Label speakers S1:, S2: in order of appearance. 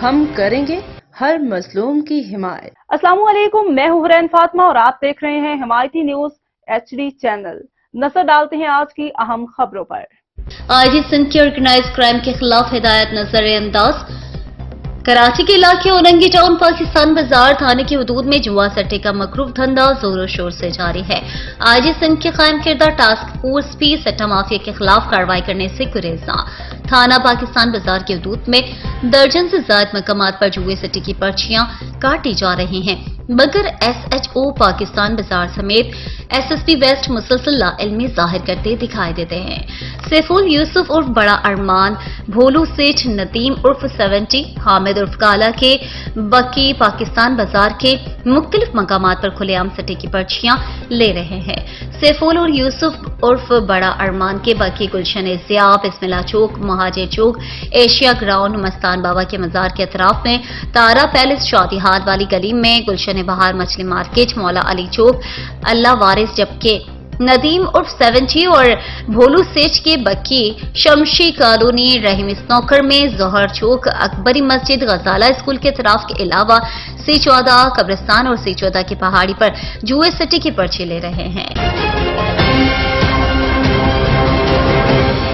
S1: ہم کریں گے ہر مظلوم کی حمایت۔
S2: السلام علیکم، میں ہوں حرین فاطمہ اور آپ دیکھ رہے ہیں حمایتی نیوز HD چینل۔ نظر ڈالتے ہیں آج کی اہم خبروں پر۔
S3: آج سندھ کے آرگنائز کرائم کے خلاف ہدایت نظر انداز۔ کراچی کے علاقے اورنگی ٹاؤن پاکستان بازار تھانے کی حدود میں جوا سٹے کا مکروہ دھندا زور و شور سے جاری ہے۔ آج سندھ کے قائم کردہ ٹاسک فورس بھی سٹا مافیا کے خلاف کارروائی کرنے سے گریزاں۔ تھانہ پاکستان بازار کی حدود میں درجن سے زائد مقامات پر جوئے سٹے کی پرچیاں کاٹی جا رہی ہیں، مگر SHO پاکستان بازار سمیت SSP ویسٹ مسلسل لا علمی ظاہر کرتے دکھائی دیتے ہیں۔ سیفول یوسف عرف بڑا ارمان، بھولو سیٹھ ندیم عرف 70، حامد عرف کالا کے بکی پاکستان بازار کے مختلف مقامات پر کھلے عام سٹے کی پرچیاں لے رہے ہیں۔ سیفول اور یوسف عرف بڑا ارمان کے بکی گلشن ضیاء، بسم اللہ چوک، مہاجر چوک، ایشیا گراؤنڈ، مستان بابا کے مزار کے اطراف میں، تارا پیلس شادی ہال والی گلی میں، گلشن بہار مچھلی مارکیٹ، مولا علی چوک، اللہ وارث، جبکہ ندیم عرف 70 اور بھولو سیٹھ کے بکی شمشی کالونی، رحیم سنوکر میں، ظہر چوک، اکبری مسجد، غزالہ اسکول کے اطراف کے علاوہ C14 قبرستان اور C14 کی پہاڑی پر جوئے سٹے کی پرچی لے رہے ہیں۔